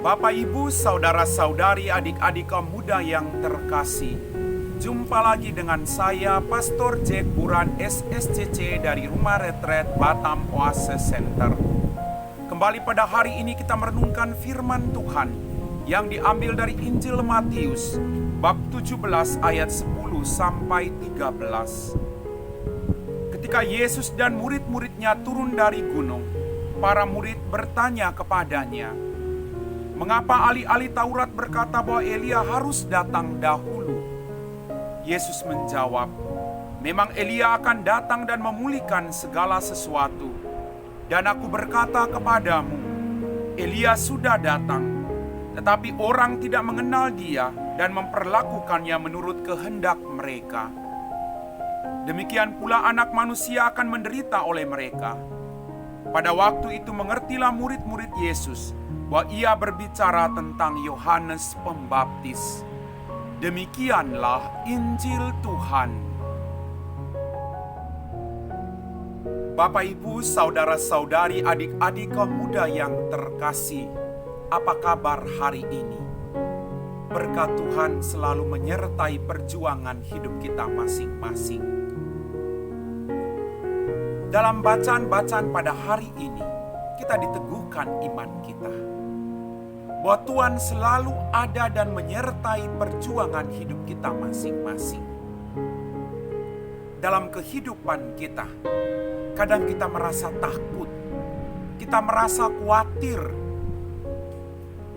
Bapak, Ibu, saudara-saudari, adik-adik kaum muda yang terkasih, jumpa lagi dengan saya, Pastor Jack Buran SSCC dari Rumah Retret Batam Oase Center. Kembali pada hari ini kita merenungkan firman Tuhan yang diambil dari Injil Matius, bab 17 ayat 10 sampai 13. Ketika Yesus dan murid-muridnya turun dari gunung, para murid bertanya kepadanya, "Mengapa ahli-ahli Taurat berkata bahwa Elia harus datang dahulu?" Yesus menjawab, "Memang Elia akan datang dan memulihkan segala sesuatu. Dan aku berkata kepadamu, Elia sudah datang, tetapi orang tidak mengenal dia dan memperlakukannya menurut kehendak mereka. Demikian pula Anak Manusia akan menderita oleh mereka." Pada waktu itu mengertilah murid-murid Yesus bahwa ia berbicara tentang Yohanes Pembaptis. Demikianlah Injil Tuhan. Bapak, Ibu, saudara-saudari, adik-adik kaum muda yang terkasih, apa kabar hari ini? Berkat Tuhan selalu menyertai perjuangan hidup kita masing-masing. Dalam bacaan-bacaan pada hari ini, kita diteguhkan iman kita bahwa Tuhan selalu ada dan menyertai perjuangan hidup kita masing-masing. Dalam kehidupan kita, kadang kita merasa takut, kita merasa khawatir,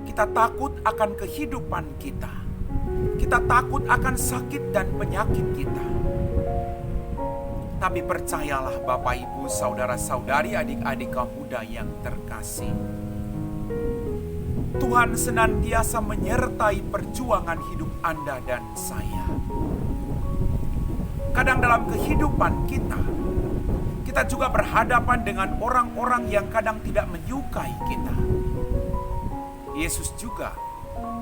kita takut akan kehidupan kita takut akan sakit dan penyakit kita. Tapi percayalah Bapak, Ibu, saudara-saudari, adik-adik kaum muda yang terkasih, Tuhan senantiasa menyertai perjuangan hidup Anda dan saya. Kadang dalam kehidupan kita juga berhadapan dengan orang-orang yang kadang tidak menyukai kita. Yesus juga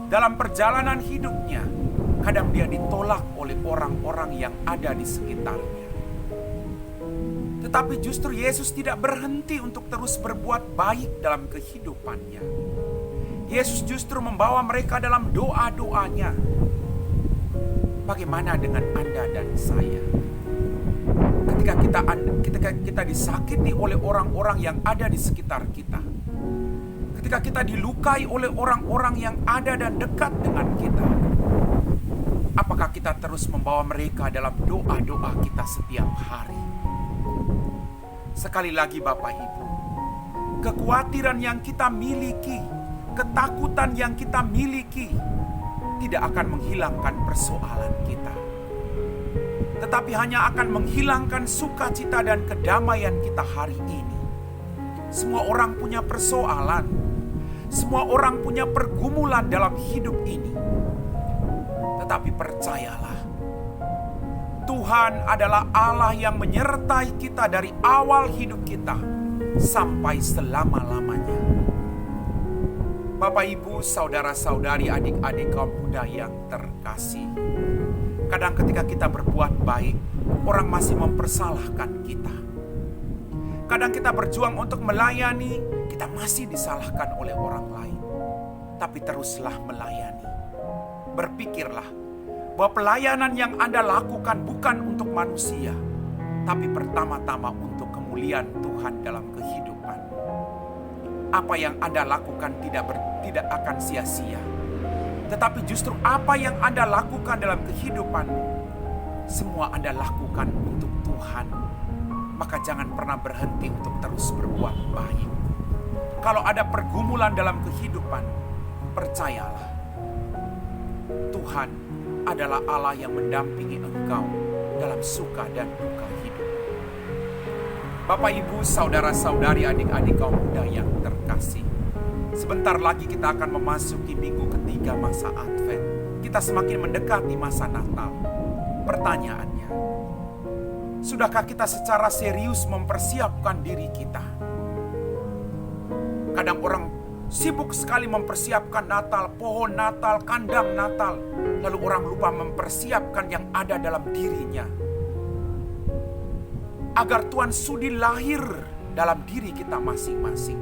dalam perjalanan hidupnya, kadang dia ditolak oleh orang-orang yang ada di sekitarnya. Tetapi justru Yesus tidak berhenti untuk terus berbuat baik dalam kehidupannya. Yesus justru membawa mereka dalam doa-doanya. Bagaimana dengan Anda dan saya? Ketika kita disakiti oleh orang-orang yang ada di sekitar kita. Ketika kita dilukai oleh orang-orang yang ada dan dekat dengan kita. Apakah kita terus membawa mereka dalam doa-doa kita setiap hari? Sekali lagi Bapak, Ibu, kekhawatiran yang kita miliki, ketakutan yang kita miliki tidak akan menghilangkan persoalan kita, tetapi hanya akan menghilangkan sukacita dan kedamaian kita hari ini. Semua orang punya persoalan, semua orang punya pergumulan dalam hidup ini, tetapi percayalah, Tuhan adalah Allah yang menyertai kita dari awal hidup kita sampai selama-lamanya. Bapak, Ibu, saudara-saudari, adik-adik kaum muda yang terkasih, kadang ketika kita berbuat baik, orang masih mempersalahkan kita. Kadang kita berjuang untuk melayani, kita masih disalahkan oleh orang lain. Tapi teruslah melayani. Berpikirlah bahwa pelayanan yang Anda lakukan bukan untuk manusia, tapi pertama-tama untuk kemuliaan Tuhan dalam kehidupan. Apa yang Anda lakukan tidak akan sia-sia. Tetapi justru apa yang Anda lakukan dalam kehidupan, semua Anda lakukan untuk Tuhan. Maka jangan pernah berhenti untuk terus berbuat baik. Kalau ada pergumulan dalam kehidupan, percayalah, Tuhan adalah Allah yang mendampingi engkau dalam suka dan duka hidup. Bapak, Ibu, saudara-saudari, adik-adik kaum muda yang terkasih, sebentar lagi kita akan memasuki minggu ketiga masa Advent. Kita semakin mendekati masa Natal. Pertanyaannya, sudahkah kita secara serius mempersiapkan diri kita? Kadang orang sibuk sekali mempersiapkan Natal, pohon Natal, kandang Natal. Lalu orang lupa mempersiapkan yang ada dalam dirinya. Agar Tuhan sudi lahir dalam diri kita masing-masing.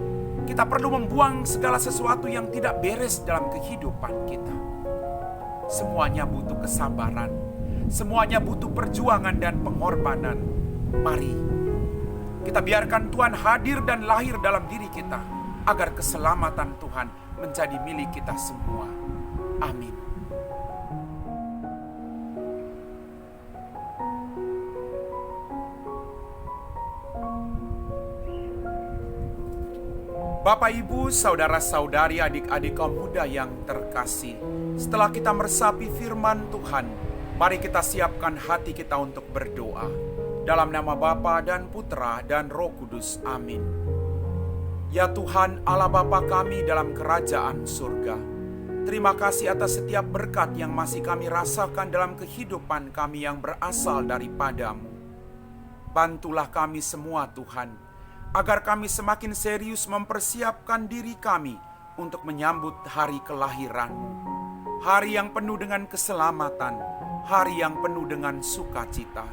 Kita perlu membuang segala sesuatu yang tidak beres dalam kehidupan kita. Semuanya butuh kesabaran, semuanya butuh perjuangan dan pengorbanan. Mari kita biarkan Tuhan hadir dan lahir dalam diri kita, agar keselamatan Tuhan menjadi milik kita semua. Amin. Bapak, Ibu, saudara-saudari, adik-adik kaum muda yang terkasih, setelah kita meresapi firman Tuhan, mari kita siapkan hati kita untuk berdoa. Dalam nama Bapa dan Putra dan Roh Kudus. Amin. Ya Tuhan, Allah Bapa kami dalam kerajaan surga, terima kasih atas setiap berkat yang masih kami rasakan dalam kehidupan kami yang berasal daripada-Mu. Bantulah kami semua Tuhan, agar kami semakin serius mempersiapkan diri kami untuk menyambut hari kelahiran-Mu. Hari yang penuh dengan keselamatan, hari yang penuh dengan sukacita.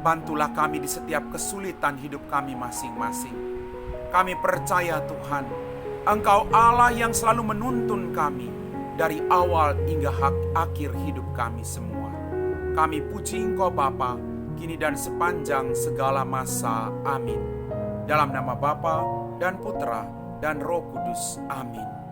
Bantulah kami di setiap kesulitan hidup kami masing-masing. Kami percaya Tuhan, Engkau Allah yang selalu menuntun kami dari awal hingga akhir hidup kami semua. Kami puji Engkau Bapa, kini dan sepanjang segala masa. Amin. Dalam nama Bapa dan Putra dan Roh Kudus. Amin.